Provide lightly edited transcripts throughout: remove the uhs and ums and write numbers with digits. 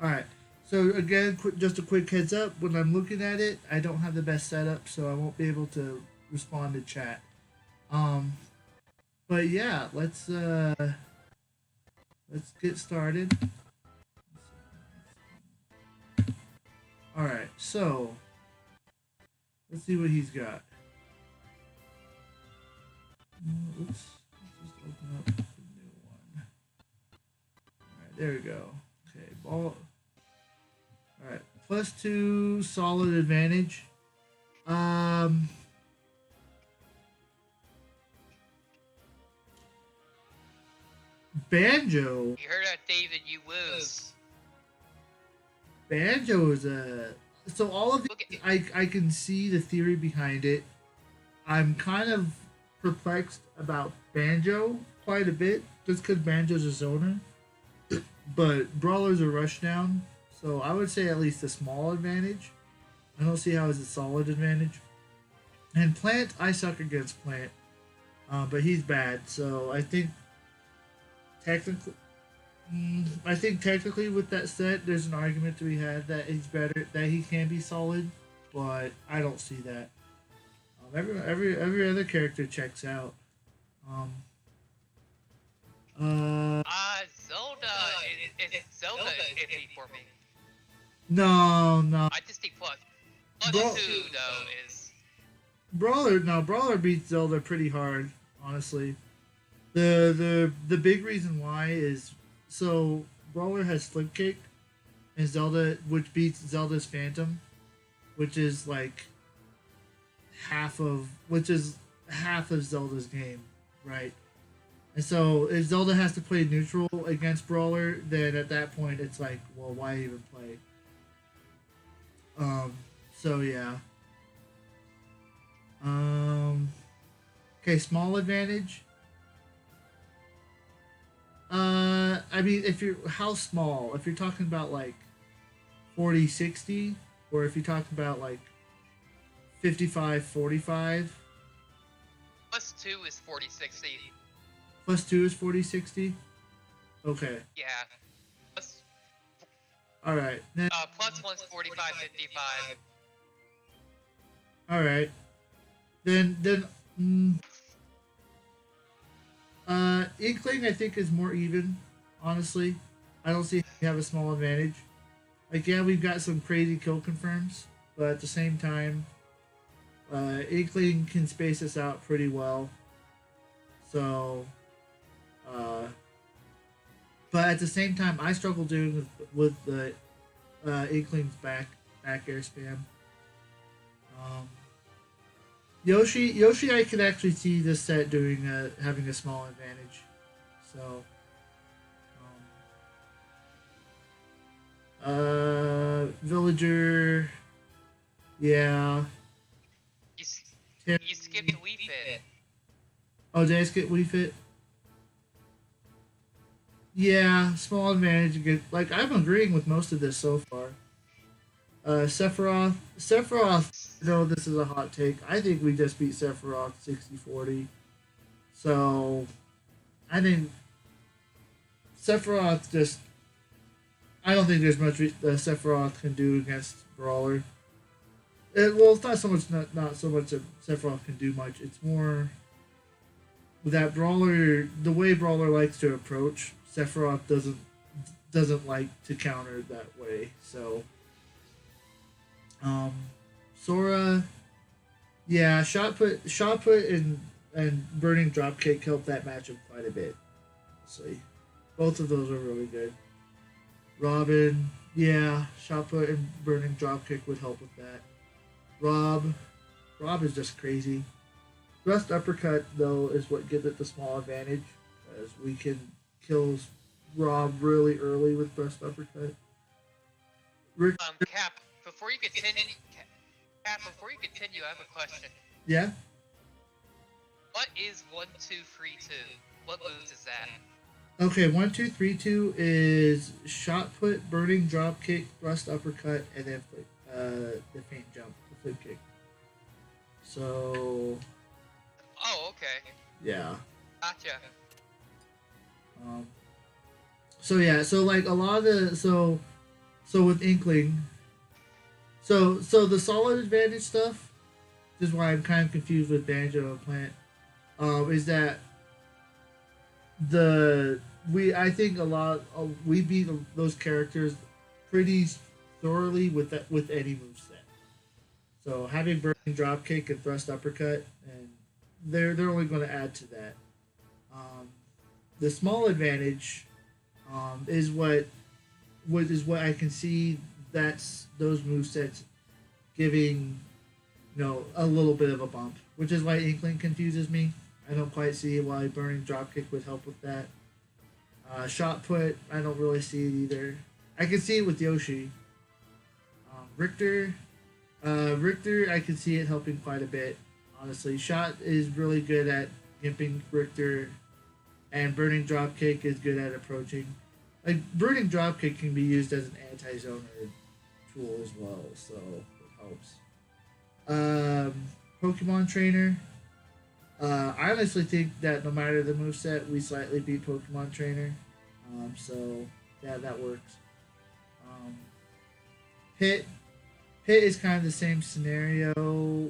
Alright. So again, just a quick heads up. When I'm looking at it, I don't have the best setup, so I won't be able to respond to chat. Um, but yeah, let's get started. All right, so let's see what he's got. Let's just open up the new one. All right, there we go. Okay, ball. All right, +2 solid advantage. Um, Banjo. You heard that, David? You lose. Banjo is a so all of these, I can see the theory behind it. I'm kind of perplexed about Banjo quite a bit, just because Banjo's a zoner. But Brawler's a rushdown, so I would say at least a small advantage. I don't see how it's a solid advantage. And Plant, I suck against Plant, but he's bad. So technically, I think technically with that set, there's an argument to be had that he's better, that he can be solid, but I don't see that. Every other character checks out. Um, Zelda is Zelda iffy for me. no. I just think plus 2 though is Brawler beats Zelda pretty hard, honestly. The big reason why is so Brawler has Flip Kick and Zelda, which beats Zelda's Phantom, which is like half of Zelda's game, right? And so if Zelda has to play neutral against Brawler, then at that point it's like, well, why even play? So yeah. Okay, small advantage. I mean, if you're how small? If you're talking about like 40-60, or if you're talking about like 55-45. +2 is 40-60. +2 is 40-60. Okay. Yeah. Plus, All right. Then, +1's 45-55. all right. Then Inkling I think is more even. Honestly, I don't see how you have a small advantage. Like yeah, we've got some crazy kill confirms, but at the same time, Inkling can space us out pretty well. So, but at the same time, I struggle doing with the Inkling's back air spam. Um, Yoshi, I could actually see this set doing having a small advantage. So, Villager, yeah. You skipped Wii Fit. Oh, did I skip Wii Fit? Yeah, small advantage again. Like I'm agreeing with most of this so far. Sephiroth. No, this is a hot take. I think we just beat Sephiroth 60-40. So, I think Sephiroth just. I don't think there's much Sephiroth can do against Brawler. Well, it's not so much not so much that Sephiroth can do much. It's more that Brawler, the way Brawler likes to approach, Sephiroth doesn't like to counter that way. So, Sora, yeah, shot put, and burning dropkick helped that matchup quite a bit. Honestly, both of those are really good. Robin, yeah, shot put and burning dropkick would help with that. Rob is just crazy. Thrust uppercut though is what gives it the small advantage, as we can kill Rob really early with thrust uppercut. Cap, before you continue, I have a question. Yeah. What is 1-2-3-2? What moves is that? Okay, 1-2-3-2 is shot put, burning drop kick, thrust uppercut, and then the feint jump, the flip kick. So. Oh, okay. Yeah. Gotcha. So yeah, so like a lot of the So with Inkling, so the solid advantage stuff, this is why I'm kind of confused with Banjo and Plant. Is that the we I think a lot we beat those characters pretty thoroughly with any moveset. So having burning dropkick and thrust uppercut, and they're only going to add to that. Um, the small advantage is what I can see. That's those movesets giving a little bit of a bump, which is why Inkling confuses me. I don't quite see why burning dropkick would help with that. Shot put, I don't really see it either. I can see it with Yoshi. Richter, Richter, I can see it helping quite a bit. Honestly, Shot is really good at gimping Richter, and burning dropkick is good at approaching. Like burning dropkick can be used as an anti-zoner tool as well, so it helps. Pokemon Trainer. I honestly think that no matter the moveset, we slightly beat Pokemon Trainer. So yeah, that works. Um, Hit. Hit is kind of the same scenario.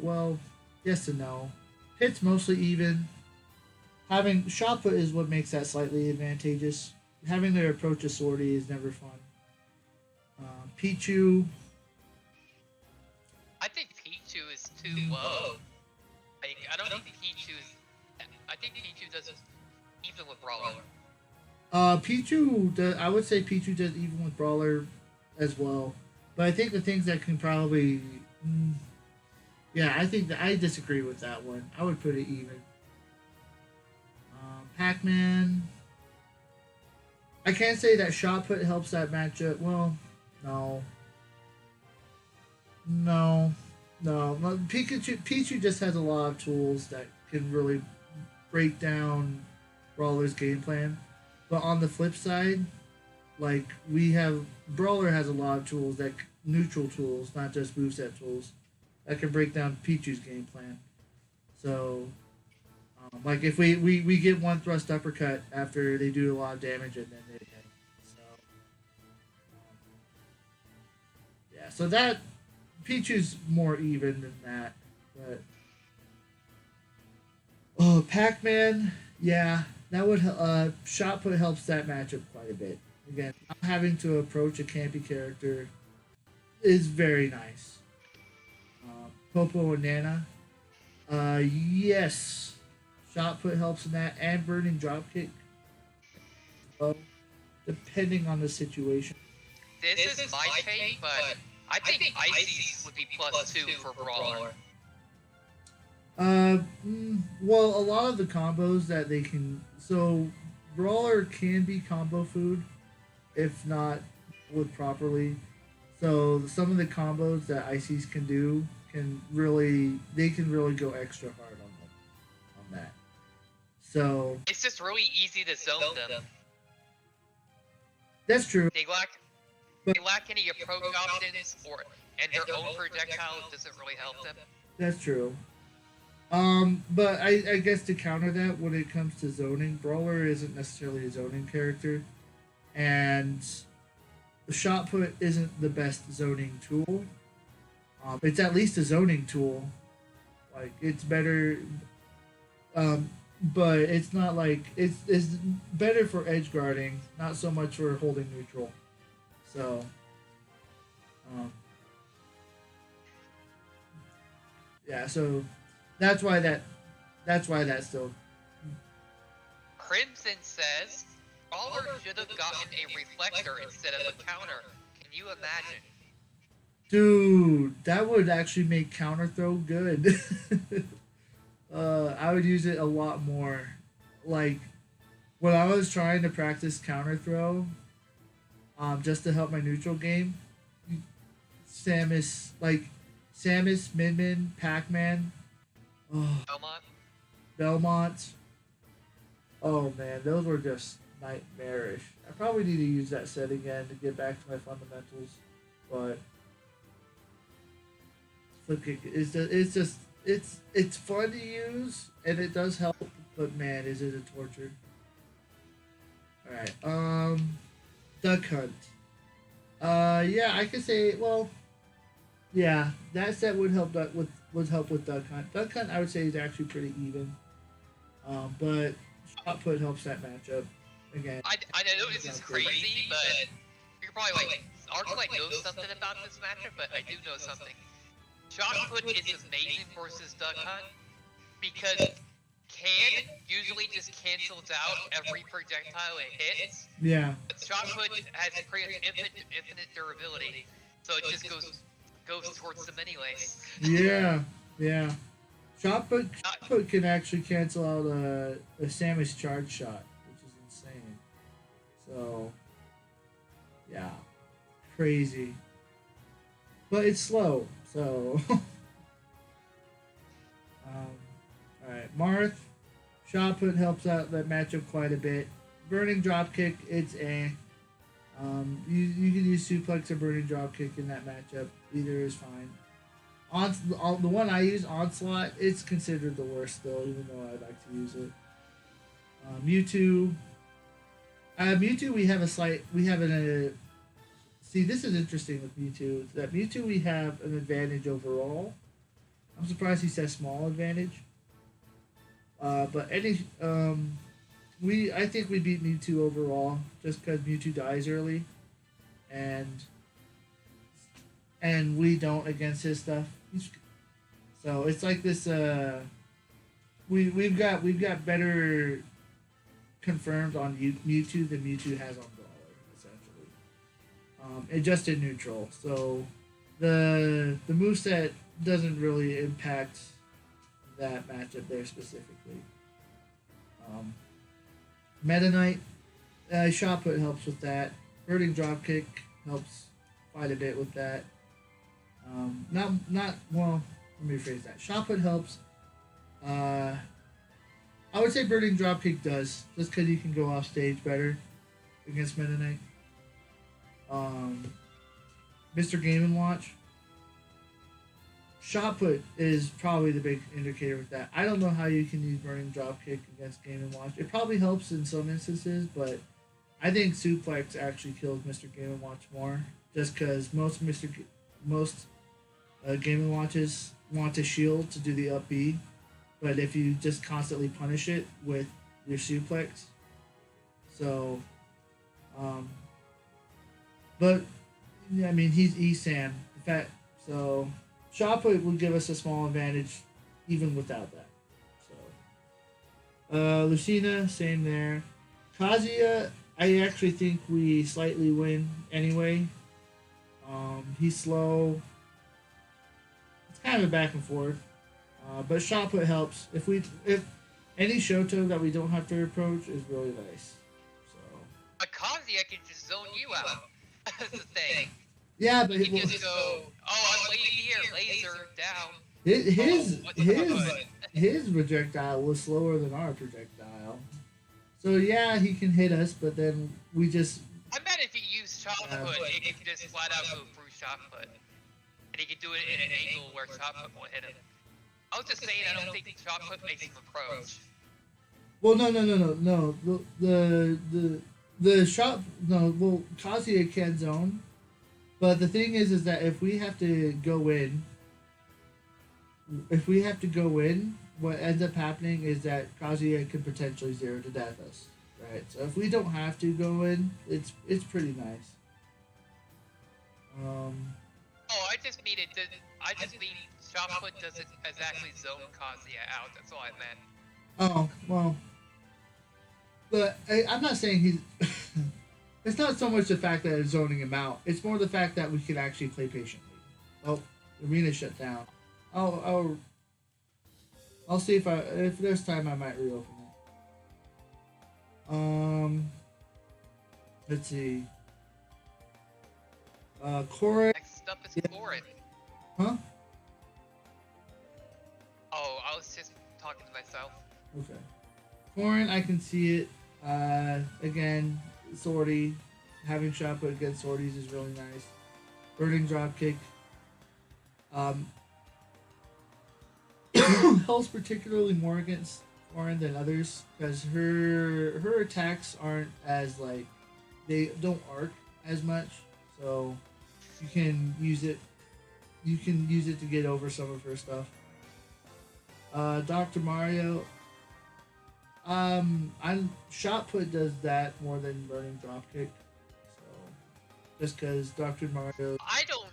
Well, yes and no. Hit's mostly even. Having shot put is what makes that slightly advantageous. Having their approach a sortie is never fun. Pichu. I think Pichu is too low. Like, I don't think Pichu is. I think Pichu does even with Brawler. Pichu, I would say Pichu does even with Brawler as well. But I think the things that can probably. Yeah, I think that I disagree with that one. I would put it even. Pac Man. I can't say that shot put helps that matchup. Well, no. No. No. Pichu just has a lot of tools that can really break down Brawler's game plan. But on the flip side, like Brawler has a lot of tools neutral tools, not just moveset tools, that can break down Pichu's game plan. So, like if we get one thrust uppercut after they do a lot of damage and then they hit. So, yeah. So that Pichu's more even than that, but Pac-Man, yeah, that would shot put helps that matchup quite a bit. Again, not having to approach a campy character is very nice. Popo and Nana, yes, shot put helps in that, and burning dropkick. Well, depending on the situation. This is my take, but I think Ices would be +2 for Brawler. Well, a lot of the combos that they can. So, Brawler can be combo food if not with properly. So, some of the combos that ICs can do can really go extra hard on that. So it's just really easy to zone them. That's true. They lack any approach options, and their own projectile doesn't really help them. That's true. But I guess to counter that, when it comes to zoning, Brawler isn't necessarily a zoning character, and the shot put isn't the best zoning tool. It's at least a zoning tool. Like it's better, but it's not like it's better for edge guarding, not so much for holding neutral. So, yeah. So that's why that's still. Crimson says, Brawler should have gotten a reflector instead of a counter. Can you imagine? Dude, that would actually make counter throw good. I would use it a lot more. Like when I was trying to practice counter throw, just to help my neutral game, Samus, Min Min, Pac-Man, Belmont. Oh man, those were just nightmarish. I probably need to use that set again to get back to my fundamentals, but it's fun to use and it does help, but man, is it a torture. All right, Duck Hunt. Yeah, I could say. Well, yeah, that set would help with Duck Hunt. Duck Hunt, I would say, is actually pretty even. But shot put helps that matchup again. I know this is crazy, but you're probably like, Arc like knows something about this matchup, but I do know something. Shot put is amazing versus Duck Hunt because can usually just cancels out every projectile it hits. Yeah. But shot put has pretty much infinite durability, so it just goes towards them anyways. Yeah, yeah. Shot put can actually cancel out a Samus charge shot, which is insane. So, yeah, crazy. But it's slow, so. All right, Marth. Shot put helps out that matchup quite a bit. Burning dropkick, it's a. You can use suplex or burning dropkick in that matchup. Either is fine. The one I use, Onslaught, it's considered the worst still, even though I'd like to use it. Mewtwo. Mewtwo, we have see, this is interesting with Mewtwo. That Mewtwo, we have an advantage overall. I'm surprised he says small advantage. But I think we beat Mewtwo overall just because Mewtwo dies early, and we don't against his stuff. So it's like this. We've got better confirmed on Mewtwo than Mewtwo has on Brawler, essentially. And just in neutral. So the moveset doesn't really impact that matchup there specifically. Meta Knight, shot put helps with that. Birding dropkick helps quite a bit with that. Not well. Let me rephrase that. Shot put helps. I would say birding dropkick does, just because you can go off stage better against Meta Knight. Mr. Game and Watch. Shot put is probably the big indicator with that. I don't know how you can use burning dropkick against Game and Watch. It probably helps in some instances, but I think suplex actually kills Mr. Game and Watch more, just because most Game and Watches want to shield to do the up B, but if you just constantly punish it with your suplex, so, but yeah, I mean he's ESAM, in fact, so. Shot put will give us a small advantage even without that. So, Lucina, same there. Kazuya, I actually think we slightly win anyway. He's slow. It's kind of a back and forth. But shot put helps. If any Shoto that we don't have to approach is really nice. So. Kazuya can just zone you out. That's the thing. Yeah, but you can just go, I'm waiting here, laser, down. His projectile was slower than our projectile. So yeah, he can hit us, but then we just... I bet if he used shot put, it could just flat out go through shot put. And he could do it in an angle where shot put won't hit him. I was just saying I don't think shot put makes him approach. Well, no. The shot... No, well, Kazuya can zone. But the thing is that if we have to go in, what ends up happening is that Kazuya could potentially 0 to death us, right? So if we don't have to go in, it's pretty nice. I just mean shot put doesn't exactly zone Kazuya out. That's all I meant. Oh well, but I'm not saying he's. It's not so much the fact that it's zoning him out. It's more the fact that we can actually play patiently. Oh, the arena shut down. I'll see if there's time I might reopen it. Let's see. Corrin. Next up is Corrin. Huh? Oh, I was just talking to myself. Okay. Corrin, I can see it. Again. Swordy, having shot put against Swordies is really nice. Burning dropkick. Helps particularly more against Warren than others because her attacks aren't as like they don't arc as much. so you can use it. You can use it to get over some of her stuff. Dr. Mario. I'm shot put does that more than burning dropkick. So just because Dr. Mario I don't.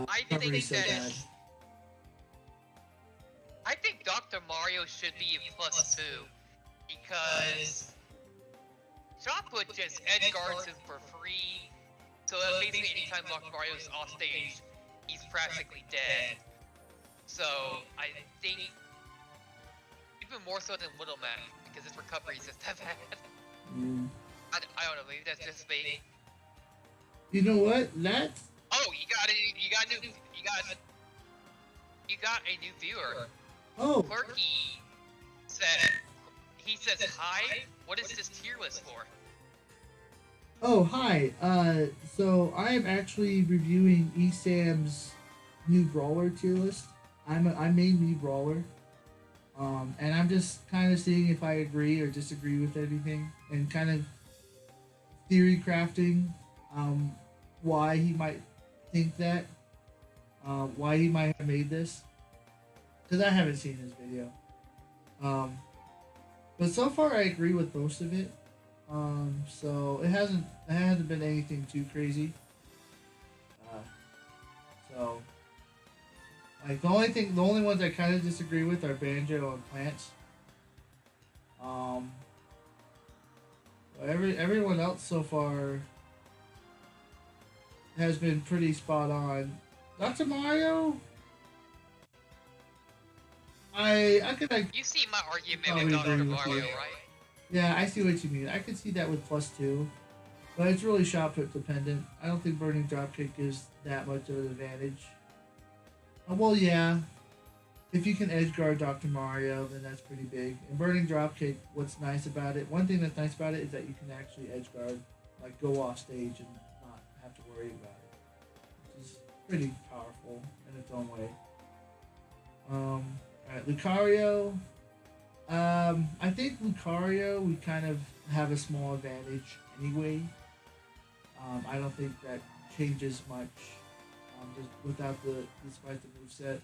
I recovery think so that bad. I think Dr. Mario should be a +2 because Shotput just edge guards him for free. So that basically anytime Dr. Mario's off stage, he's practically dead. So I think even more so than Little Mac because his recovery is just that bad. Mm. I don't know, maybe that's just me. You know what? That's Oh, you got a new viewer. oh Quirky said he says hi. What is this tier list for? oh hi. So I am actually reviewing ESAM's new Brawler tier list. I made me Brawler. And I'm just kind of seeing if I agree or disagree with anything, and kind of theory crafting why he might think that, why he might have made this, because I haven't seen his video. But so far I agree with most of it. So it hasn't been anything too crazy. So. Like the only ones I kind of disagree with are Banjo and Plants. Everyone else so far has been pretty spot on. Dr. Mario, I could You see my argument probably with Dr. agree with Mario, you. right? Yeah, I see what you mean. I could see that with +2, but it's really shot put dependent. I don't think burning dropkick is that much of an advantage. Well, yeah. If you can edge guard Dr. Mario, then that's pretty big. And burning dropkick, what's nice about it? One thing that's nice about it is that you can actually edge guard, like go off stage and not have to worry about it, which is pretty powerful in its own way. Alright, Lucario. I think Lucario, we kind of have a small advantage anyway. I don't think that changes much. Just without despite the moveset.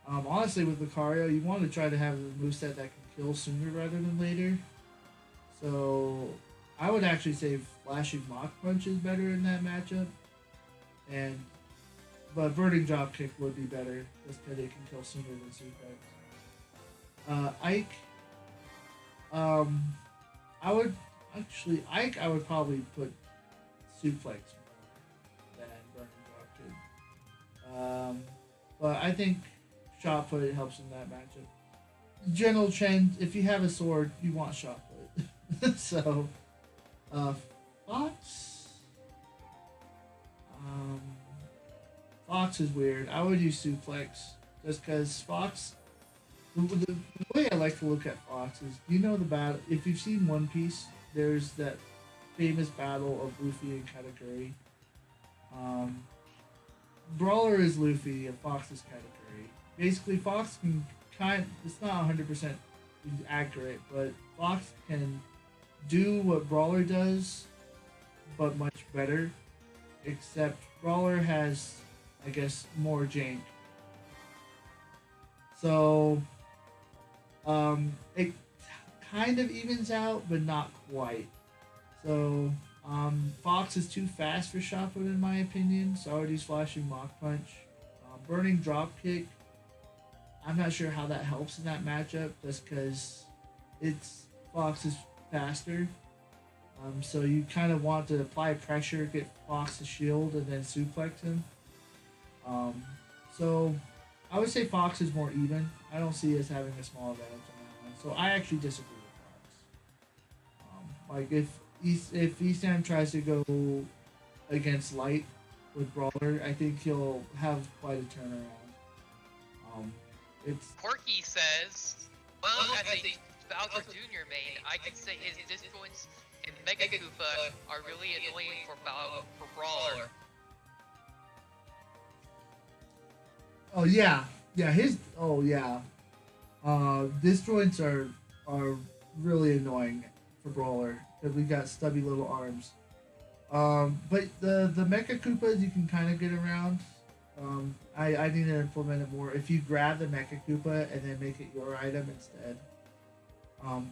Honestly, with Lucario, you want to try to have a moveset that can kill sooner rather than later. So I would actually say Flashing Mach Punch is better in that matchup. But Burning Dropkick would be better just because it can kill sooner than Suplex. Ike. I would probably put Suplex than Burning Dropkick. But I think shot put helps in that matchup. General trend: if you have a sword, you want shot put. So, Fox. Fox is weird. I would use suplex just because Fox. The way I like to look at Fox is, you know, the battle. If you've seen One Piece, there's that famous battle of Luffy and Katakuri. Brawler is Luffy and Fox is Katakuri. Basically, Fox can it's not 100% accurate, but Fox can do what Brawler does, but much better. Except Brawler has, I guess, more jank. So, it kind of evens out, but not quite. So, Fox is too fast for shot put in my opinion, so I would use Flashing Mach Punch. Burning Dropkick, I'm not sure how that helps in that matchup, just because Fox is faster. So you kind of want to apply pressure, get Fox to shield, and then suplex him. So I would say Fox is more even. I don't see us having a small advantage on that one. So I actually disagree with Fox. Like if ESAM tries to go against Light with Brawler, I think he'll have quite a turnaround. It's Quirky says, well, as a Bowser Jr. main, I can say his disjoints and Mega Koopa are really annoying for Brawler. oh yeah, disjoints are really annoying for Brawler because we got stubby little arms. But the Mecha Koopas you can kind of get around. I need to implement it more. If you grab the Mecha Koopa and then make it your item instead.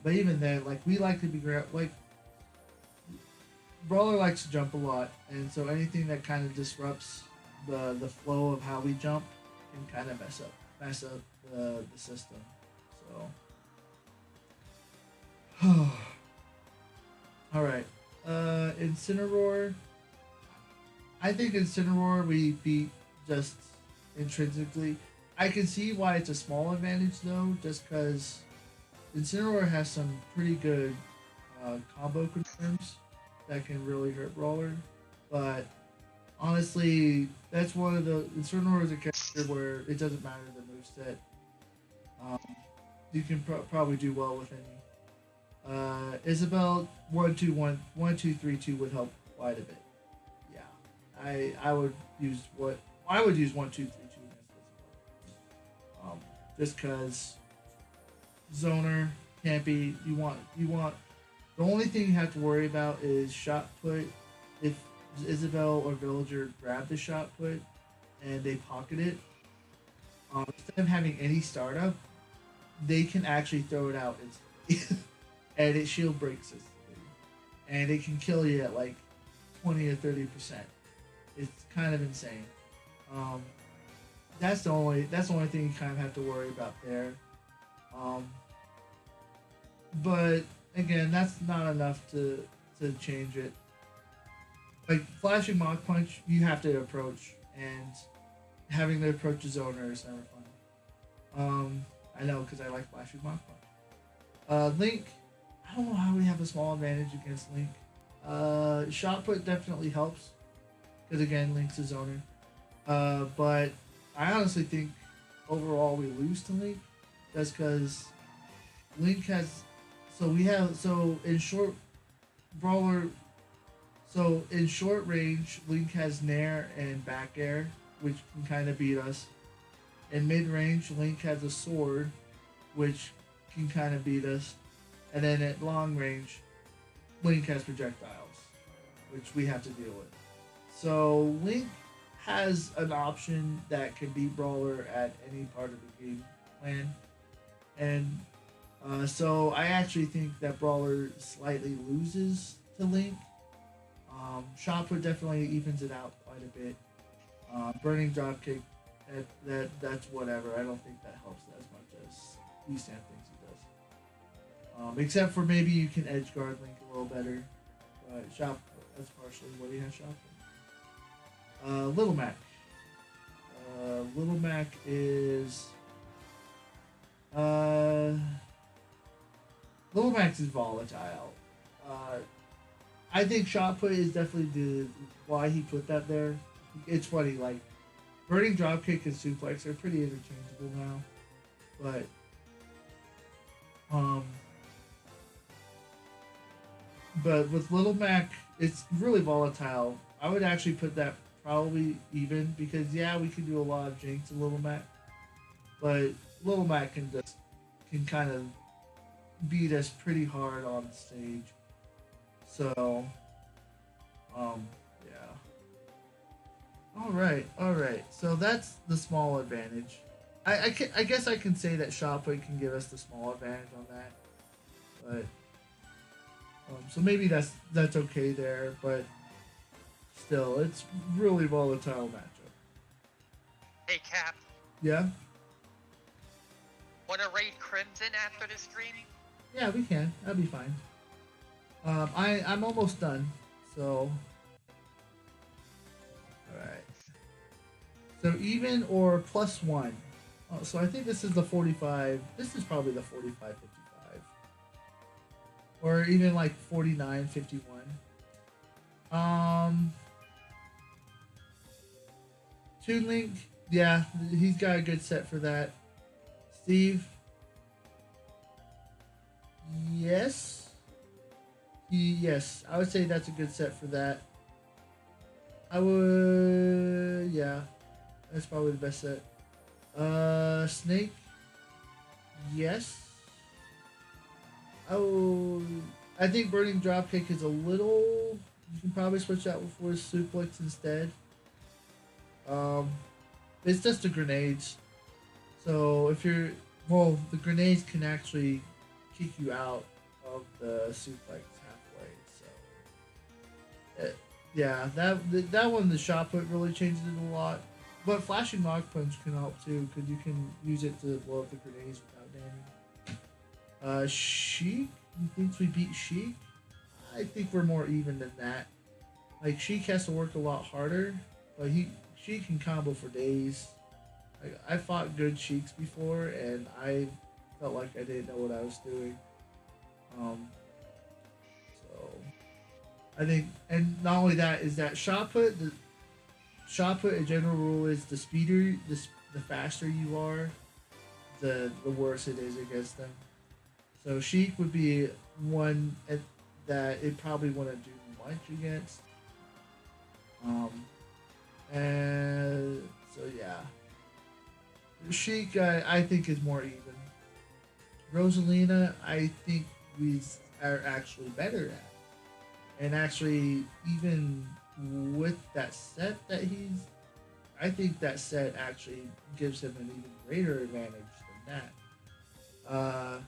But even then, like we like to be like Brawler likes to jump a lot, and so anything that kind of disrupts the flow of how we jump can kind of mess up the system. So, all right, Incineroar. I think Incineroar we beat just intrinsically. I can see why it's a small advantage though, just because Incineroar has some pretty good combo confirms that can really hurt Brawler. But honestly, that's one of the Incineroar is a character where it doesn't matter the moveset. You can probably do well with any. Isabel 1-2-1-1-2-3-2 would help quite a bit. Yeah, I would use 1-2-3-2 just because zoner can't be. You want the only thing you have to worry about is shot put. If Isabel or Villager grab the shot put and they pocket it, instead of having any startup, they can actually throw it out instantly, and it shield breaks instantly, and it can kill you at like 20 or 30%. It's kind of insane. That's the only thing you kind of have to worry about there. But again, that's not enough to change it. Like flashing Mach Punch, you have to approach, and having the approach a zoner is never fun. I know because I like flashing Mach Punch. Link, I don't know how we have a small advantage against Link. Shot put definitely helps because again, Link's a zoner. But I honestly think overall we lose to Link just because Link has. So in short Brawler. So in short range, Link has Nair and back air, which can kind of beat us. In mid range, Link has a sword, which can kind of beat us. And then at long range, Link has projectiles, which we have to deal with. So Link has an option that can beat Brawler at any part of the game plan. And so I actually think that Brawler slightly loses to Link. Shot put definitely evens it out quite a bit. Burning dropkick, that's whatever. I don't think that helps as much as ESAM thinks it does. Except for maybe you can edge guard Link a little better. But shot put, that's partially what he has shot put. Little Mac. Little Mac is Little Max is volatile. I think shot put is definitely why he put that there. It's funny, like burning dropkick and suplex are pretty interchangeable now, but with Little Mac, it's really volatile. I would actually put that probably even because yeah, we can do a lot of jinx in Little Mac, but Little Mac can kind of beat us pretty hard on stage. So, yeah. All right. So that's the small advantage. I guess I can say that shot put can give us the small advantage on that, but so maybe that's okay there. But still, it's really volatile matchup. Hey Cap. Yeah. Wanna raid Crimson after the stream? Yeah, we can. That'd be fine. I'm almost done, so. Alright. So even or +1. Oh, so I think this is the 45. This is probably the 45-55. Or even like 49-51. Toon Link, yeah, he's got a good set for that. Steve. Yes. Yes, I would say that's a good set for that. Yeah, that's probably the best set. Snake. Yes. I think Burning Dropkick is a little you can probably switch out for suplex instead. Um, it's just the grenades. So if you're the grenades can actually kick you out of the suplex halfway. So yeah, that one the shot put really changes it a lot. But flashing lock punch can help too because you can use it to blow up the grenades without damage. Sheik, he thinks we beat Sheik. I think we're more even than that. Like Sheik has to work a lot harder, but Sheik can combo for days. I fought good Sheiks before, and I felt like I didn't know what I was doing. So I think, and not only that is that shot put. The shot put, a general rule is the speeder, the faster you are, the worse it is against them. So Sheik would be one that it probably wouldn't do much against. Um, and so yeah, Sheik I think is more even. Rosalina I think we are actually better at, and actually even with that set that I think that set actually gives him an even greater advantage than that.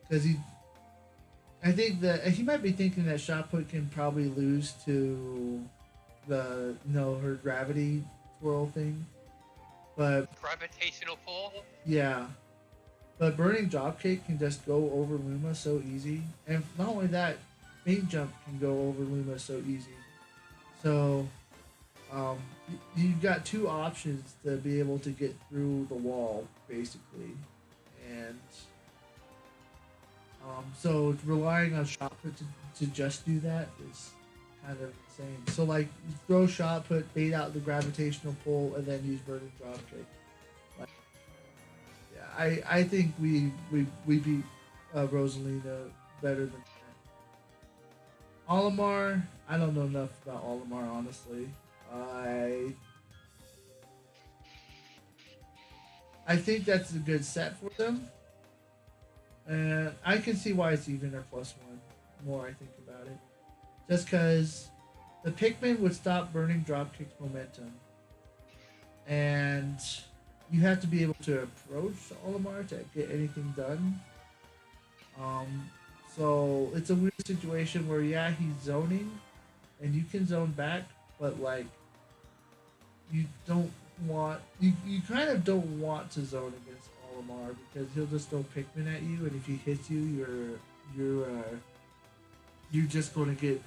Because I think that he might be thinking that shot put can probably lose to the her gravity twirl thing, but Gravitational pull. yeah, but burning dropkick can just go over Luma so easy, and not only that, main jump can go over Luma so easy. So, you've got two options to be able to get through the wall, basically, and so relying on shot put to just do that is kind of insane. So like throw shot put, bait out the gravitational pull, and then use burning dropkick. Like, yeah, I think we beat Rosalina better than that. Olimar, I don't know enough about Olimar honestly. I think that's a good set for them. And I can see why it's even or +1. More I think about it, just because the Pikmin would stop burning dropkick's momentum, and you have to be able to approach Olimar to get anything done. So it's a weird situation where yeah he's zoning, and you can zone back, but like you kind of don't want to zone against Olimar because he'll just throw Pikmin at you, and if he hits you, you're just going to get a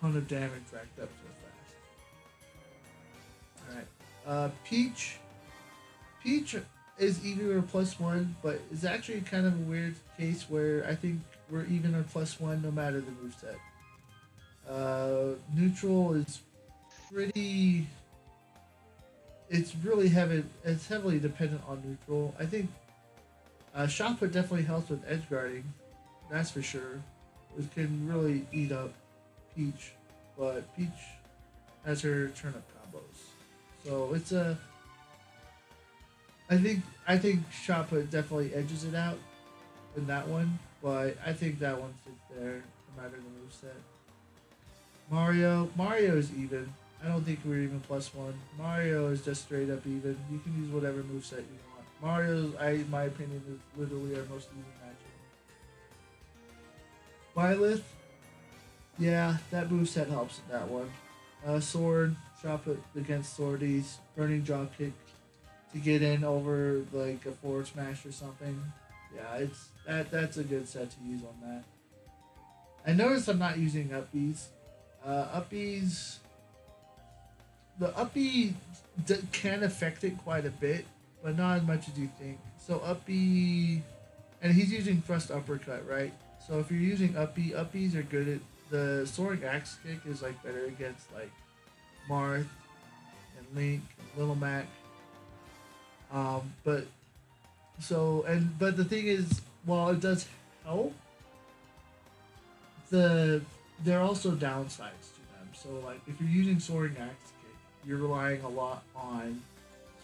ton of damage racked up so fast. All right, Peach is even or +1, but it's actually kind of a weird case where I think we're even or +1 no matter the moveset. Neutral is pretty. It's really heavy. It's heavily dependent on neutral. I think shot put definitely helps with edge guarding. That's for sure. It can really eat up Peach, but Peach has her turnip combos. So it's a. I think shot put definitely edges it out in that one, but I think that one sits there no matter the moveset. Mario is even. I don't think we're even +1. Mario is just straight up even. You can use whatever moveset you want. Mario, in my opinion, is literally our most even matchup. Byleth, yeah, that moveset helps in that one. Sword, shot put against Swordies, burning dropkick to get in over like a forward smash or something. Yeah, that's a good set to use on that. I noticed I'm not using upbees. Upbees, the uppie can affect it quite a bit, but not as much as you think. So uppie, and he's using thrust uppercut, right? So if you're using uppies are good at the soaring axe kick is like better against like Marth and Link and Little Mac. But the thing is, while it does help, there are also downsides to them. So like if you're using soaring axe kick, you're relying a lot on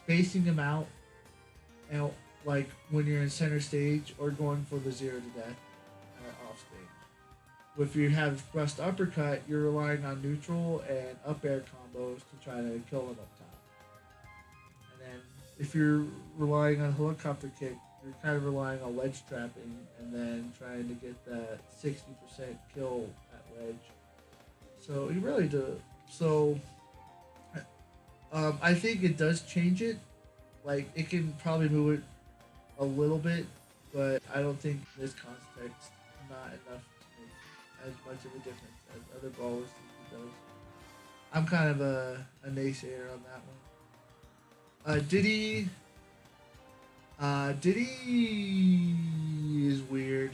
spacing them out, and like when you're in center stage or going for the 0 to death off stage. If you have thrust uppercut, you're relying on neutral and up air combos to try to kill them up top. And then if you're relying on helicopter kick, you're kind of relying on ledge trapping and then trying to get that 60% kill at ledge. So you really do. So I think it does change it. Like it can probably move it a little bit, but I don't think in this context not enough to make as much of a difference as other brawlers think it does. I'm kind of a naysayer on that one. Diddy is weird.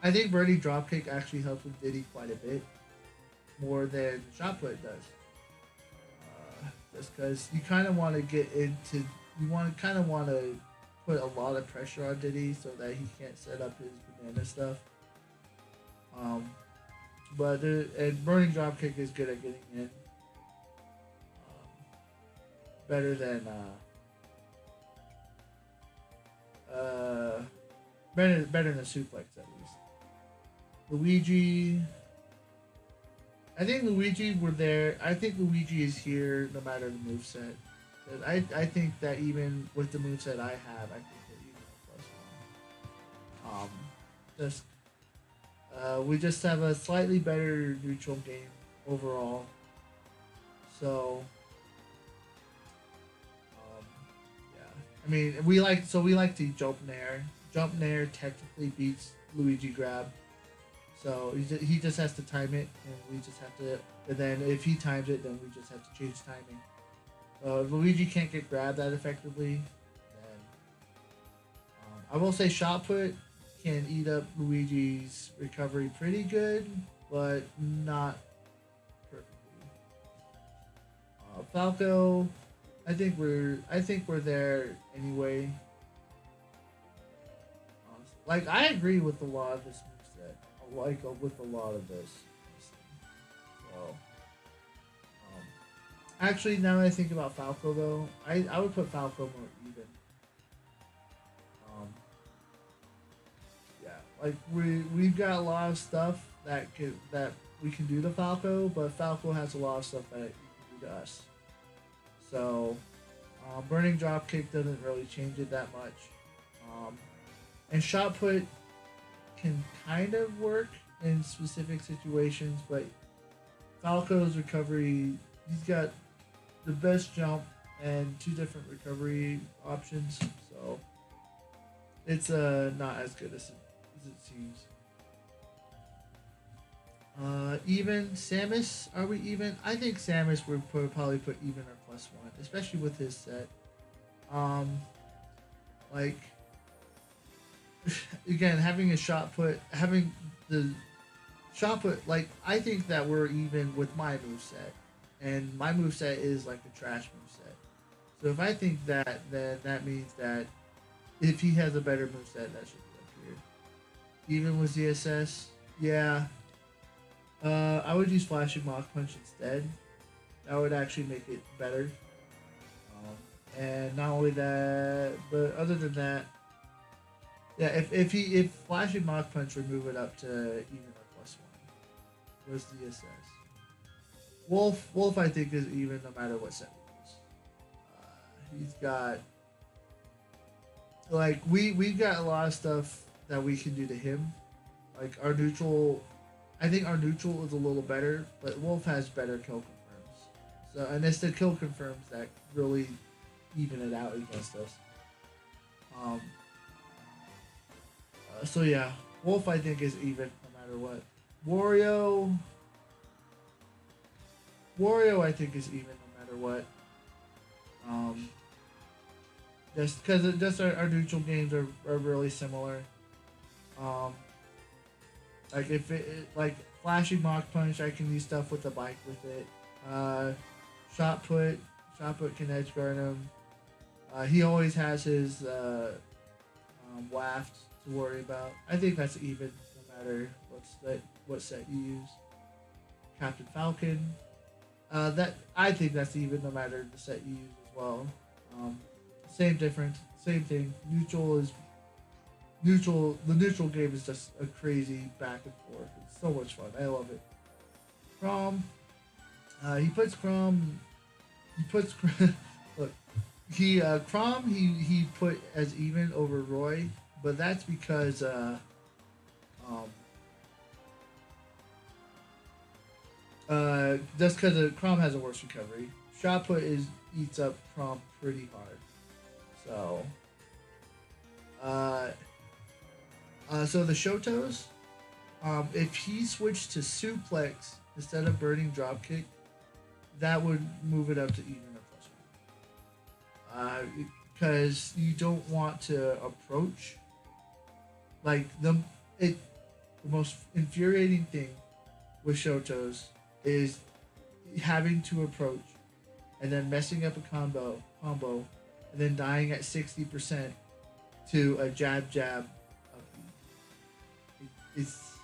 I think Birdie Dropkick actually helps with Diddy quite a bit more than Shot Put does. Just because you kind of want to get into, kind of want to put a lot of pressure on Diddy so that he can't set up his banana stuff. And Burning Dropkick is good at getting in. Better than better than Suplex at least. Luigi. I think Luigi were there. I think Luigi is here no matter the moveset. I think that even with the moveset I have, I think that even +1. We just have a slightly better neutral game overall. So yeah. I mean we like to jump nair. Jump nair technically beats Luigi grab. So he just has to time it, and we just have to. And then if he times it, then we just have to change timing. If Luigi can't get grabbed that effectively, then I will say shot put can eat up Luigi's recovery pretty good, but not perfectly. Falco, I think we're there anyway. Like I agree with a lot of this moveset. Like with a lot of this. So, actually, now that I think about Falco, though, I would put Falco more even. Yeah, like we've got a lot of stuff that we can do to Falco, but Falco has a lot of stuff that you can do to us. So, burning dropkick doesn't really change it that much, and shot put can kind of work in specific situations, but Falco's recovery, he's got the best jump and 2 different recovery options, so it's not as good as it seems. Even Samus, are we even? I think Samus would probably put even or +1, especially with his set. Like again, having the shot put, like I think that we're even with my moveset, and my moveset is like a trash moveset. So if I think that, then that means that if he has a better moveset, that should be up here. Even with ZSS, yeah. I would use Flashing Mach Punch instead. That would actually make it better. And not only that, but other than that, yeah, if Flashing Mach Punch would move it up to even or +1 was the SS. Wolf I think is even no matter what set we use. He's got like we've got a lot of stuff that we can do to him. Like our neutral, I think our neutral is a little better, but Wolf has better kill confirms. So and it's the kill confirms that really even it out against us. So yeah, Wolf I think is even no matter what. Wario I think is even no matter what. Just because our neutral games are really similar. Like if it like Flashing Mach Punch, I can use stuff with the bike with it. Shot put can edge guard him. He always has his waft to worry about. I think that's even no matter what set you use. Captain Falcon. That I think that's even no matter the set you use as well. Same difference, same thing. the neutral game is just a crazy back and forth. It's so much fun. I love it. Crom, he puts Crom. He puts look. He Crom he put as even over Roy, but that's because just because Crom has a worse recovery. Shot put eats up Crom pretty hard. So so the Shotos, if he switched to suplex instead of burning dropkick, that would move it up to even or plus one. Because you don't want to approach. Like the most infuriating thing with Shotos is having to approach and then messing up a combo and then dying at 60% to a jab upbeat. It's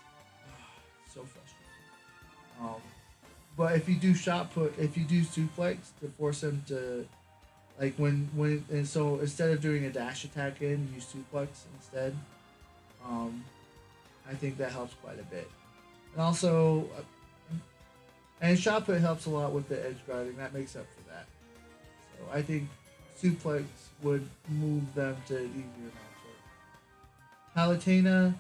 so frustrating. But if you do shot put, if you do suplex to force him to, like and so instead of doing a dash attack in, you suplex instead. I think that helps quite a bit. And also, and shot put helps a lot with the edge guarding. That makes up for that. So I think suplex would move them to an easier matchup.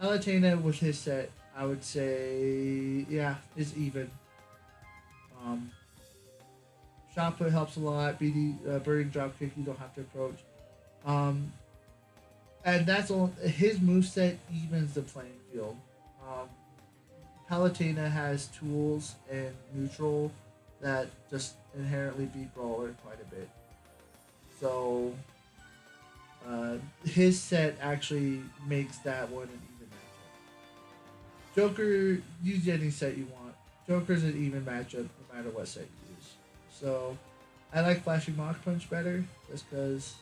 Palutena with his set, I would say, yeah, is even. Shot put helps a lot. Burning dropkick, you don't have to approach. And that's all. His moveset evens the playing field. Palutena has tools and neutral that just inherently beat Brawler quite a bit. So his set actually makes that one an even matchup. Joker, use any set you want. Joker's an even matchup no matter what set you use. So I like Flashing Mach Punch better just because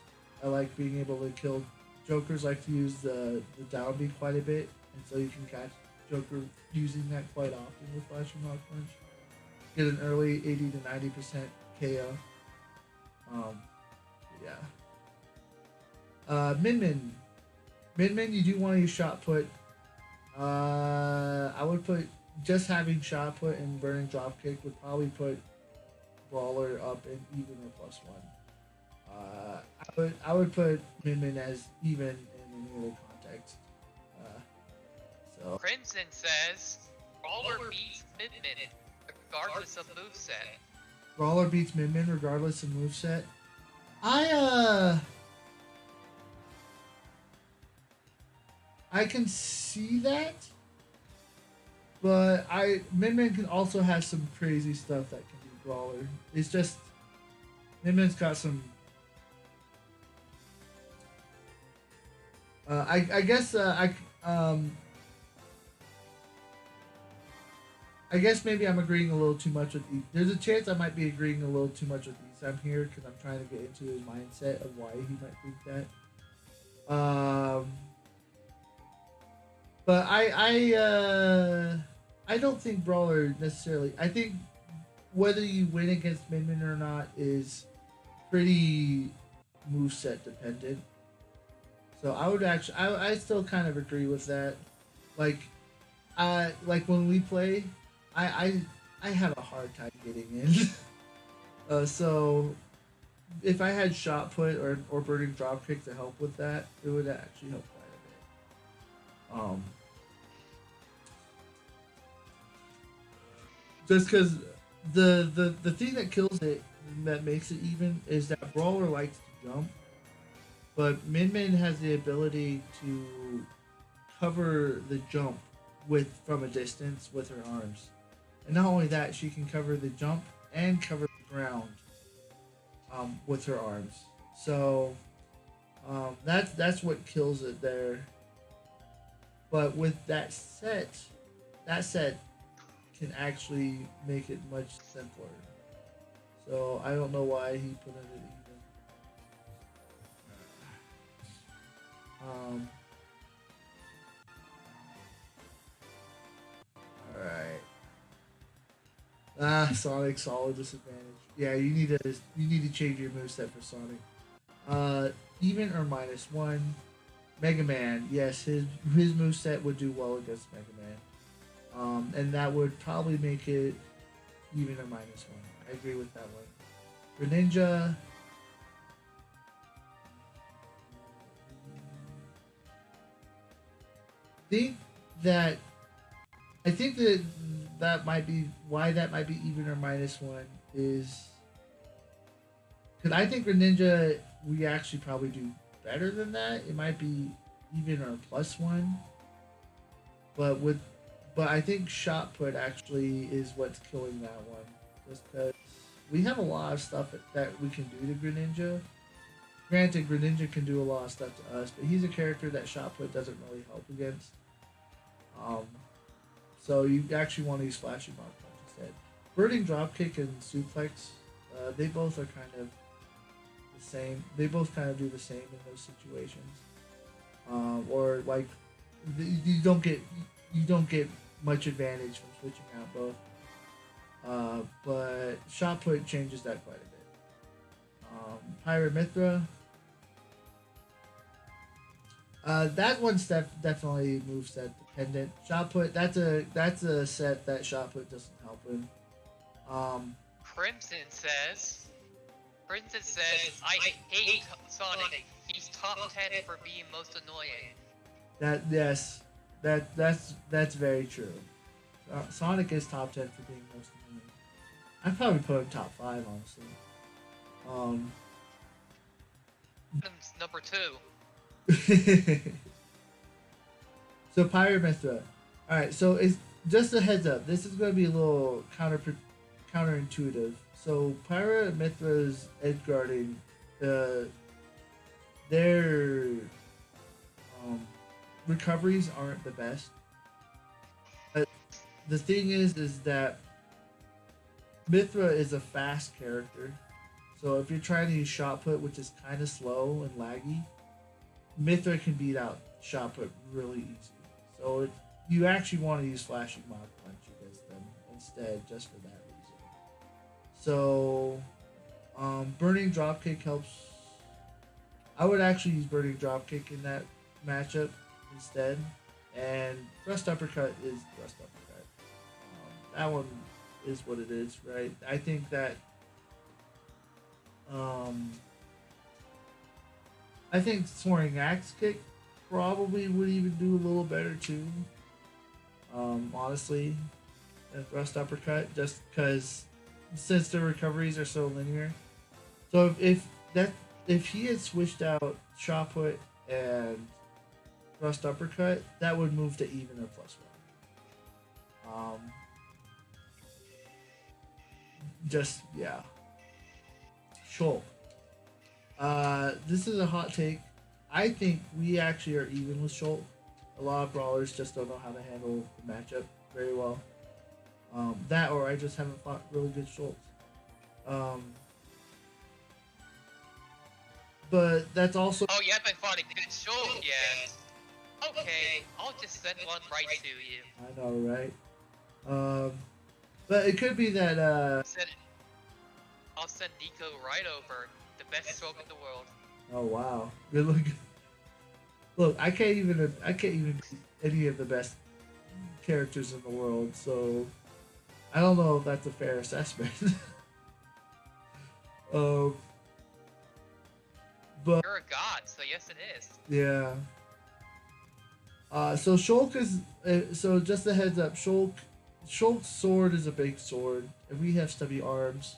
I like being able to kill. Jokers like to use the down B quite a bit, and so you can catch Joker using that quite often with Flashing Mach Punch. Get an early 80 to 90% KO. Min Min, you do want to use shot put. I would put just having shot put and burning dropkick would probably put Brawler up in even or plus one. I would put Min as even in any other context. So Crimson says Brawler beats Min regardless of moveset. Brawler beats Min regardless of moveset. I can see that, but Min can also have some crazy stuff that can be Brawler. It's just Min's got some. I guess maybe I'm agreeing a little too much with there's a chance I might be agreeing a little too much with ESAM here because I'm trying to get into his mindset of why he might think that. But I don't think Brawler necessarily. I think whether you win against Min or not is pretty moveset dependent. So I would actually, I still kind of agree with that. Like when we play, I have a hard time getting in. So if I had shot put or burning dropkick to help with that, it would actually help quite a bit. Just because the thing that kills it, that makes it even, is that Brawler likes to jump. But Min has the ability to cover the jump from a distance with her arms. And not only that, she can cover the jump and cover the ground with her arms. So that's what kills it there. But with that set can actually make it much simpler. So I don't know why he put it at even. Alright. Sonic solid disadvantage. Yeah, you need to change your moveset for Sonic. Even or minus one. Mega Man, yes, his moveset would do well against Mega Man. And that would probably make it even or minus one. I agree with that one. Greninja, think that I think that that might be why that might be even or minus one is because I think Greninja we actually probably do better than that. It might be even or plus one, but with but I think shot put actually is what's killing that one. Just because we have a lot of stuff that we can do to Greninja. Granted, Greninja can do a lot of stuff to us, but he's a character that shot put doesn't really help against. Um, so you actually want to use Flashing Mark Punch instead. Birding Dropkick and Suplex, they both are kind of the same. They both kind of do the same in those situations. Or like you don't get much advantage from switching out both. But shot put changes that quite a bit. Pyramithra. That one's definitely moveset dependent. Shot put that's a set that shot put doesn't help in. Crimson says, I hate Sonic. He's top 10 for being most annoying. That's very true. Sonic is top 10 for being most annoying. I'd probably put him top 5 honestly. Number 2. So Pyramithra. Alright, so it's just a heads up. This is going to be a little counterintuitive. So Pyramithra's edge guarding, their recoveries aren't the best. But the thing is that Mithra is a fast character. So if you're trying to use shot put, which is kind of slow and laggy, Mithra can beat out shot put really easy. So you actually want to use Flashing Mach Punch against them instead, just for that reason. So, Burning Dropkick helps. I would actually use Burning Dropkick in that matchup instead. And Thrust Uppercut is Thrust Uppercut. That one is what it is, right? I think that. I think Soaring Axe Kick probably would even do a little better too. Honestly, than Thrust Uppercut, just because since the recoveries are so linear. So if he had switched out Shot Put and Thrust Uppercut, that would move to even or plus one. Just yeah. Shulk. This is a hot take. I think we actually are even with Shulk. A lot of brawlers just don't know how to handle the matchup very well. That or I just haven't fought really good Shulks. But that's also. Oh, you haven't fought a good Shulk yet. Okay, I'll just send one right to you. I know, right? But it could be that. I'll send Nico right over. The best Shulk in the world. Oh wow, good looking. Look, I can't even beat any of the best characters in the world, so I don't know if that's a fair assessment. But you're a god, so yes, it is. Yeah. So Shulk is so just a heads up. Shulk's sword is a big sword, and we have stubby arms.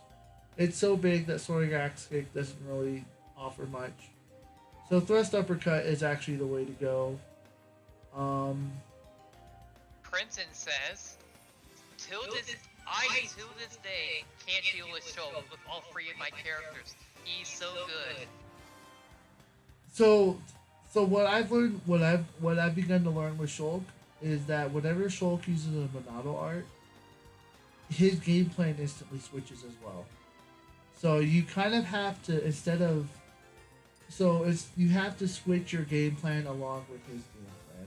It's so big that Soaring Axe Kick doesn't really offer much. So Thrust Uppercut is actually the way to go. Crimson says, till this day can't deal with Shulk with all 3 of my characters. He's so good. So what I've learned, what I've begun to learn with Shulk is that whenever Shulk uses a Monado art, his game plan instantly switches as well. So you kind of have to you have to switch your game plan along with his game plan.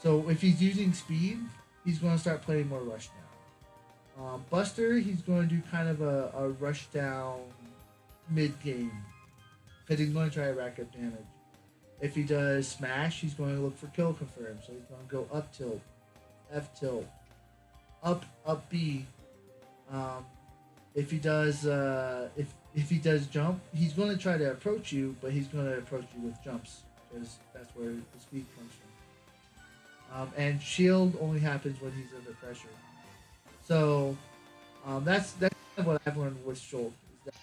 So if he's using speed, he's going to start playing more rush down. Buster, he's going to do kind of a rush down mid game because he's going to try to rack up damage. If he does smash, he's going to look for kill confirm. So he's going to go up tilt, F tilt, up B. Um, if he does if he does jump, he's going to try to approach you, but he's going to approach you with jumps because that's where the speed comes from. And shield only happens when he's under pressure. So that's kind of what I've learned with Schultz. Is that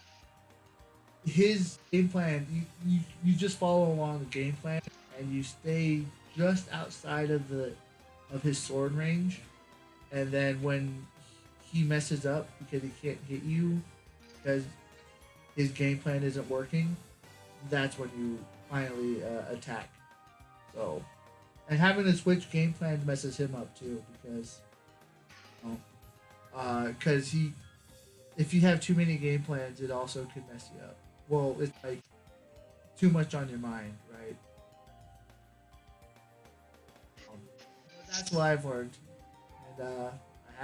his game plan, you just follow along the game plan and you stay just outside of his sword range, and then when he messes up because he can't hit you because his game plan isn't working, that's when you finally attack. So, and having to switch game plans messes him up too because, he, if you have too many game plans, it also can mess you up. Well, it's like too much on your mind, right? That's what I've learned, and I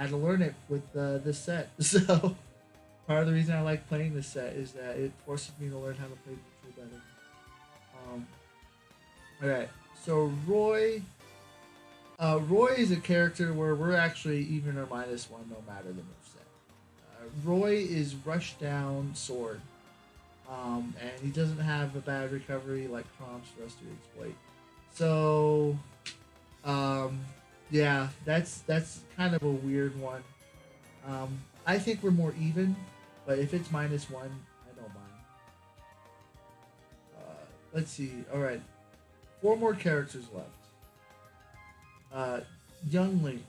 had to learn it with this set. So part of the reason I like playing this set is that it forces me to learn how to play neutral better. Alright, so Roy is a character where we're actually even or minus one no matter the moveset. Roy is rush down sword, and he doesn't have a bad recovery like Chroms for us to exploit. So yeah, that's kind of a weird one. I think we're more even, but if it's minus one, I don't mind. Let's see. All right, 4 more characters left. Young Link,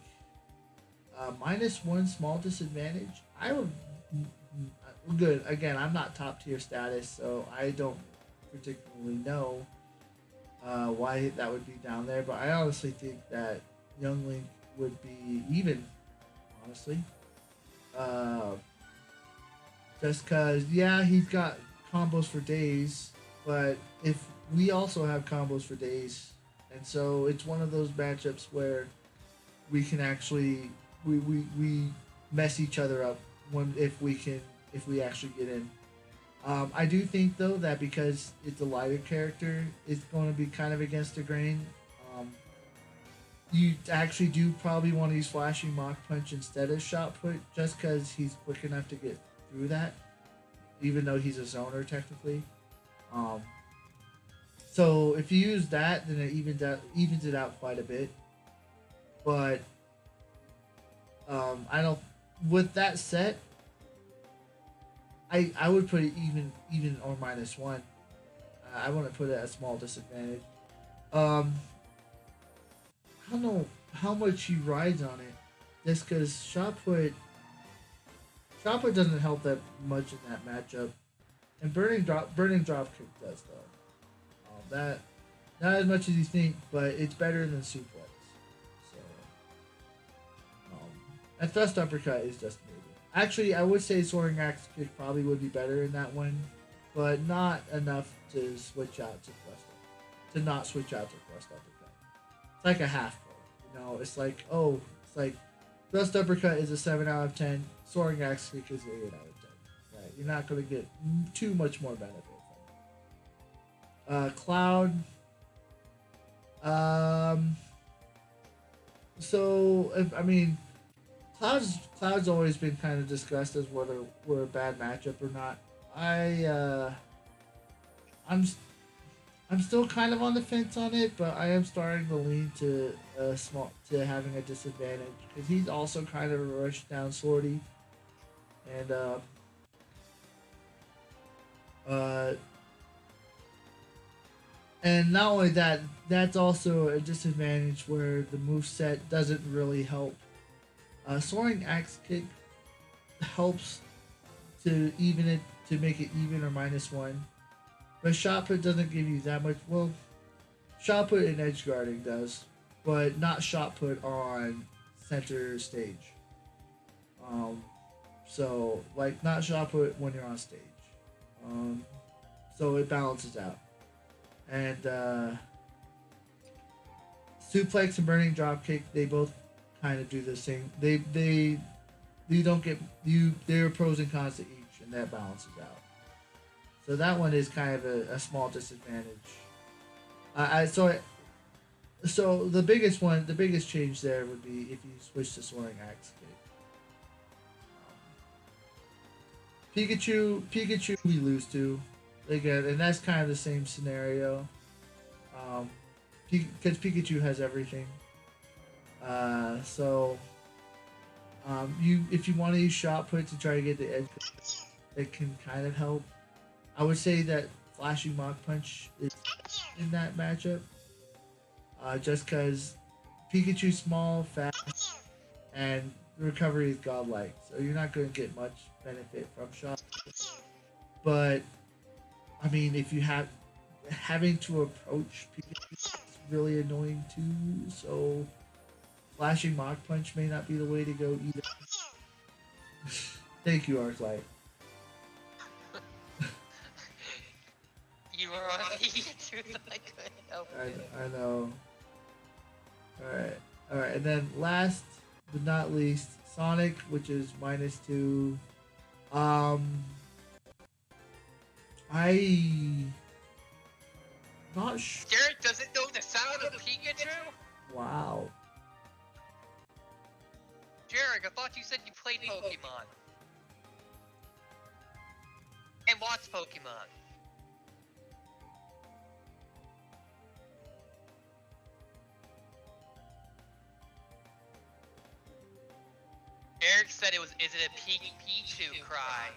-1 small disadvantage. I would good. Again, I'm not top tier status, so I don't particularly know why that would be down there. But I honestly think that Young Link would be even, honestly. Just because, yeah, he's got combos for days, but if we also have combos for days, and so it's one of those matchups where we can actually we mess each other up if we actually get in. I do think though that because it's a lighter character, it's going to be kind of against the grain. You actually do probably want to use Flashing Mach Punch instead of Shot Put, just because he's quick enough to get through that, even though he's a zoner technically. So if you use that, then it evens it out quite a bit. But I don't. With that set, I would put it even or -1. I wouldn't put it at a small disadvantage. I don't know how much he rides on it, just because shot put doesn't help that much in that matchup, and burning drop kick does though. That not as much as you think, but it's better than suplex. So, and thrust uppercut is just maybe. Actually, I would say soaring axe kick probably would be better in that one, but not enough to switch out to thrust. To not switch out to thrust uppercut. It's like a half pull. It's like thrust uppercut is a 7 out of 10. Soaring axe kick is an 8 out of 10. Right? You're not going to get too much more benefit from it. Cloud. Cloud's always been kind of discussed as whether we're a bad matchup or not. I'm still kind of on the fence on it, but I am starting to lean to having a disadvantage because he's also kind of a rush down swordy, and not only that, that's also a disadvantage where the moveset doesn't really help. Soaring axe kick helps to make it even or -1. But shot put doesn't give you that much. Well, shot put and edge guarding does, but not shot put on center stage. So like not shot put when you're on stage. So it balances out. And suplex and burning drop kick, they both kind of do the same. They you don't get you. There are pros and cons to each, and that balances out. So that one is kind of a small disadvantage. I so the biggest one, the biggest change there would be if you switch to Soaring Axe Kick. Pikachu, we lose to again, and that's kind of the same scenario. Um, because Pikachu has everything. So you if you want to use shot put to try to get the edge, it can kind of help. I would say that Flashing Mach Punch is in that matchup. Just because Pikachu's small, fast, and the recovery is godlike, so you're not going to get much benefit from shot. But I mean, if you have having to approach Pikachu is really annoying too. So Flashing Mach Punch may not be the way to go either. Thank you, Arclight. You were on Pikachu, I couldn't help it. I know. All right, and then last but not least, Sonic, which is -2. I not sure. Jared doesn't know the sound of Pikachu? Wow. Jared, I thought you said you played Pokemon. And watched Pokemon. Eric said is it a Pichu cry?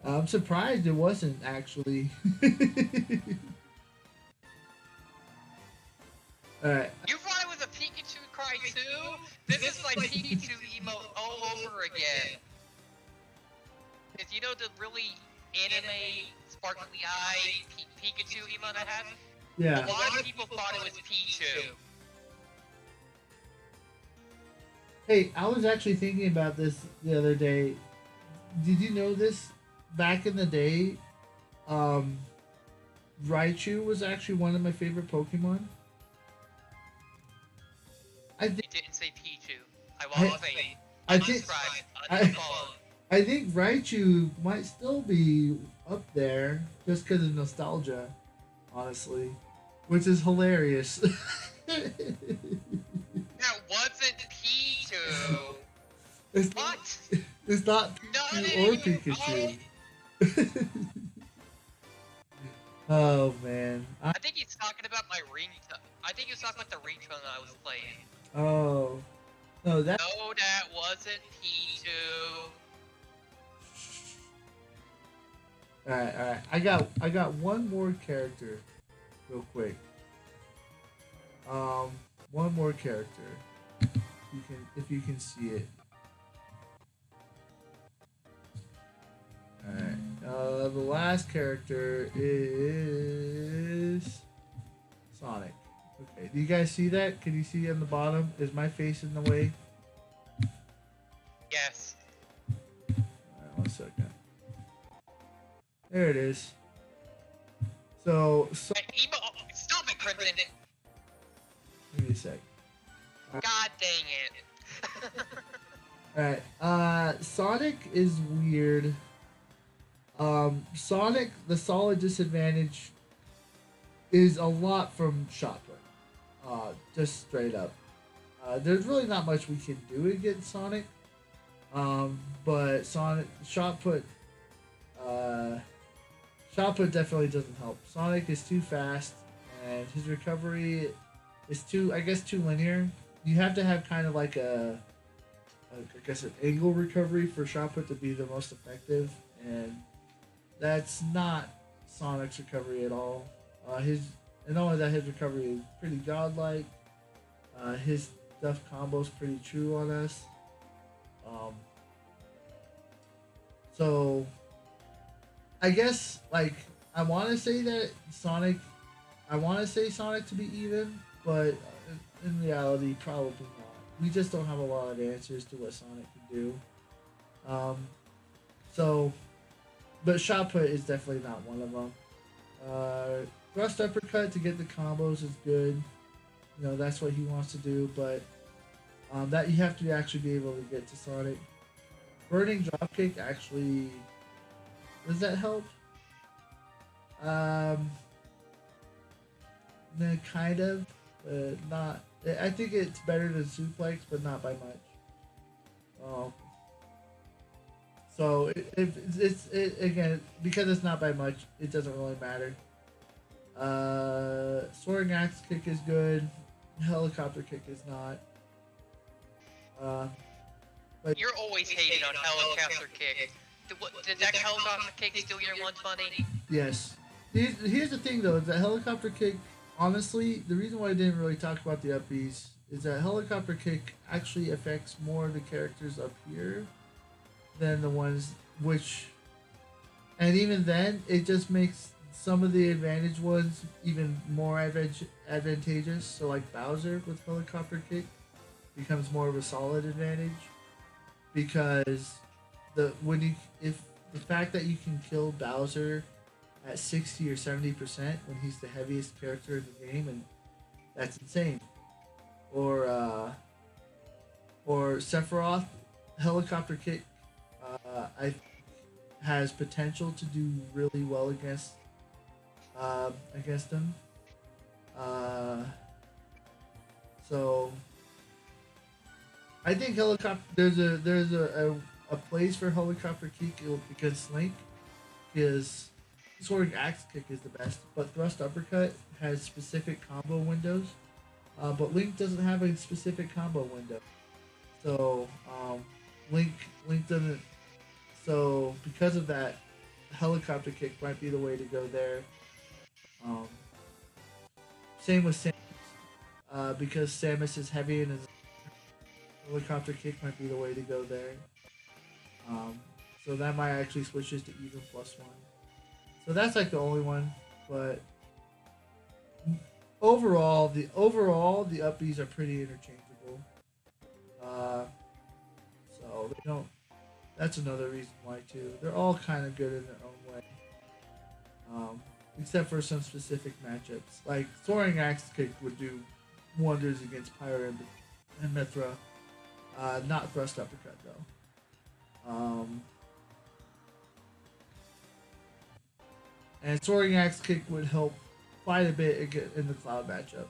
I'm surprised it wasn't actually. Alright. You thought it was a Pikachu cry too? This is like Pikachu emote all over again. Cause you know the really anime sparkly eye Pikachu emote I had? Yeah. A lot of people thought it was Pichu. Hey, I was actually thinking about this the other day. Did you know this? Back in the day, Raichu was actually one of my favorite Pokemon. It didn't say Pichu. I think Raichu might still be up there just because of nostalgia, honestly, which is hilarious. That wasn't Pichu. What? It's not Pichu or Pikachu. Oh man. I think he's talking about my ringtone. I think he was talking about the ringtone I was playing. Oh. No, that. No, that wasn't Pichu. Alright. I got one more character, real quick. One more character. If you can see it. Alright. The last character is Sonic. Okay. Do you guys see that? Can you see on the bottom? Is my face in the way? Yes. Alright, 1 second. There it is. So Hey, stop it, Crimson! give me a sec. God dang it. Alright. Sonic is weird. Sonic, the solid disadvantage is a lot from shot put. Just straight up. There's really not much we can do against Sonic. But Sonic shot put definitely doesn't help. Sonic is too fast and his recovery is too linear. You have to have kind of like an angle recovery for shot put to be the most effective, and that's not Sonic's recovery at all. And only that his recovery is pretty godlike. His stuff combo's pretty true on us. So I guess like I want to say Sonic to be even, but in reality probably not. We just don't have a lot of answers to what Sonic can do. But shot put is definitely not one of them. Thrust uppercut to get the combos is good. You know, that's what he wants to do, but that you have to actually be able to get to Sonic. Burning dropkick actually, does that help? Kind of, not. I think it's better than suplex, but not by much. Um, so it's again, because it's not by much, it doesn't really matter. Soaring axe kick is good. Helicopter kick is not. Uh, but You're always hating on helicopter kick. Did that helicopter kick steal your lunch money? yes. Here's the thing though, is that helicopter kick. Honestly, the reason why I didn't really talk about the uppies is that helicopter kick actually affects more of the characters up here than the ones which, and even then, it just makes some of the advantage ones even more advantageous. So like Bowser with helicopter kick becomes more of a solid advantage because if the fact that you can kill Bowser at 60 or 70% when he's the heaviest character in the game, and that's insane. Or Sephiroth helicopter kick, I has potential to do really well against him. So I think helicopter there's a place for helicopter kick against Link because Soaring Axe Kick is the best, but Thrust Uppercut has specific combo windows. But Link doesn't have a specific combo window. So Link doesn't. So because of that, Helicopter Kick might be the way to go there. Same with Samus, because Samus is heavy and his Helicopter Kick might be the way to go there. So that might actually switches to even +1. So that's like the only one, but overall the uppies are pretty interchangeable. So they don't. That's another reason why too. They're all kind of good in their own way, except for some specific matchups. Like Soaring Axe Kick would do wonders against Pyra and Mithra. Not Thrust Uppercut though. And Soaring Axe Kick would help quite a bit in the Cloud matchup.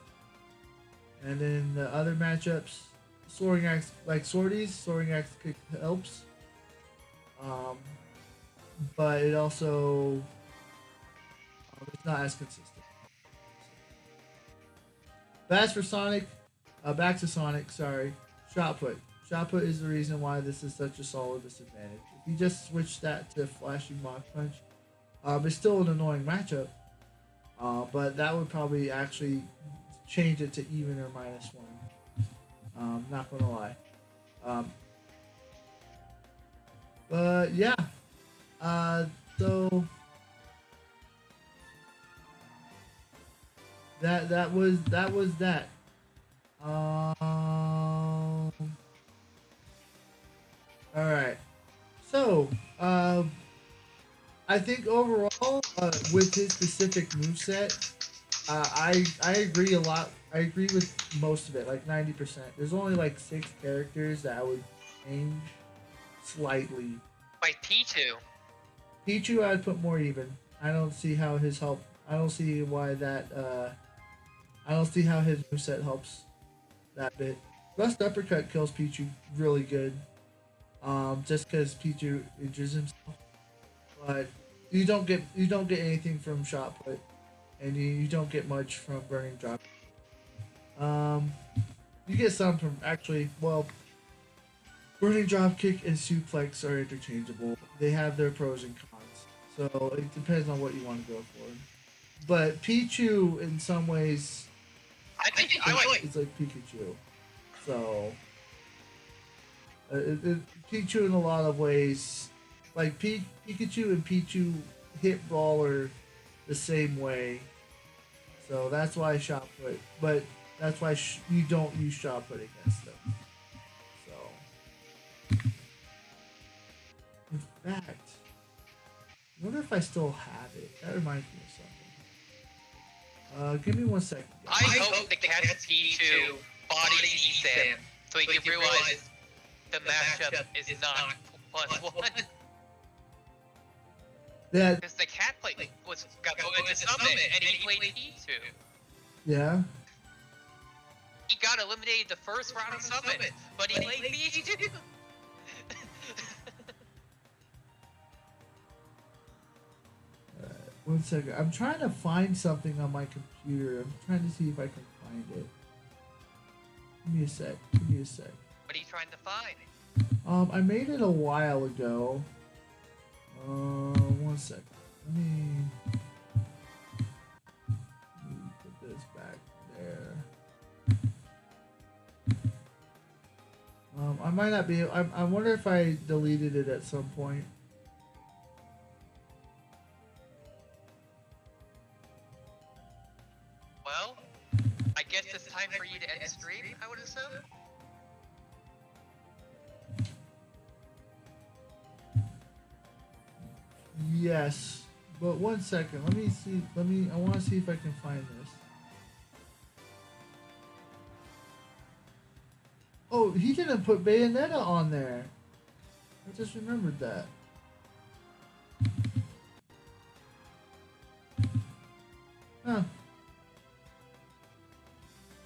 And in the other matchups, Soaring Axe, like Swordies, Soaring Axe Kick helps. But it also it's not as consistent. But as for Sonic, back to Sonic, sorry. Shot put. Shot put is the reason why this is such a solid disadvantage. If you just switch that to Flashing Mach Punch, it's still an annoying matchup, but that would probably actually change it to even or -1. Not gonna lie. But yeah, so that was that. All right, so I think overall, with his specific moveset, I agree a lot. I agree with most of it, like 90%. There's only like 6 characters that I would change slightly. Like Pichu. Pichu, I'd put more even. I don't see how his help. I don't see why that. I don't see how his moveset helps that bit. Thrust Uppercut kills Pichu really good. Just because Pichu injures himself. But you don't get anything from Shot Put, and you don't get much from Burning Drop. You get some from Burning Drop Kick and Suplex are interchangeable. They have their pros and cons, so it depends on what you want to go for. But Pichu, in some ways, it's like Pikachu. So Pichu in a lot of ways. Like Pikachu and Pichu hit Brawler the same way, so that's why Shot Put. But that's why you don't use Shot Put against them. So, in fact, I wonder if I still have it. That reminds me of something. Give me 1 second. I hope the catch Pichu bodies ESAM, so you can realize the matchup is not +1. That Because the cat play was got going to summon, and he played E2. yeah. He got eliminated the first round of summon, but he played E2. One second. I'm trying to find something on my computer. I'm trying to see if I can find it. Give me a sec. Give me a sec. What are you trying to find? I made it a while ago. One second. Let me put this back there. I might not be. I wonder if I deleted it at some point. Well, I guess it's time for you to end the stream, I would assume? Yes, but one second. Let me see. I want to see if I can find this. Oh, he didn't put Bayonetta on there. I just remembered that. Huh.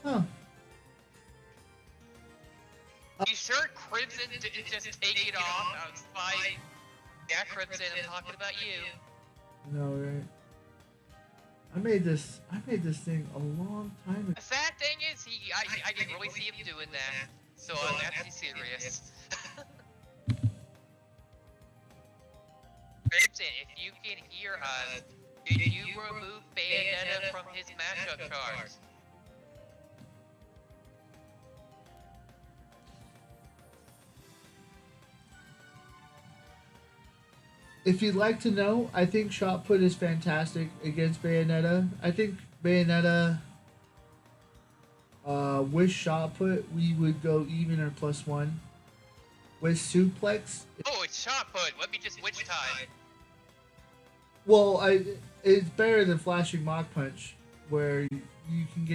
Huh. You sure Crimson didn't just take it off? I was like, yeah, Crimson, I'm talking about you. No, right? I made this thing a long time ago. The sad thing is, I can really see him doing that. So I'm actually serious. Crimson, if you can hear us, did you remove Bayonetta from his matchup charts? If you'd like to know, I think shot put is fantastic against Bayonetta. I think Bayonetta, with shot put, we would go even or +1. With suplex, Oh, it's shot put. Let me just switch time. well, it's better than flashing mock punch, where you can get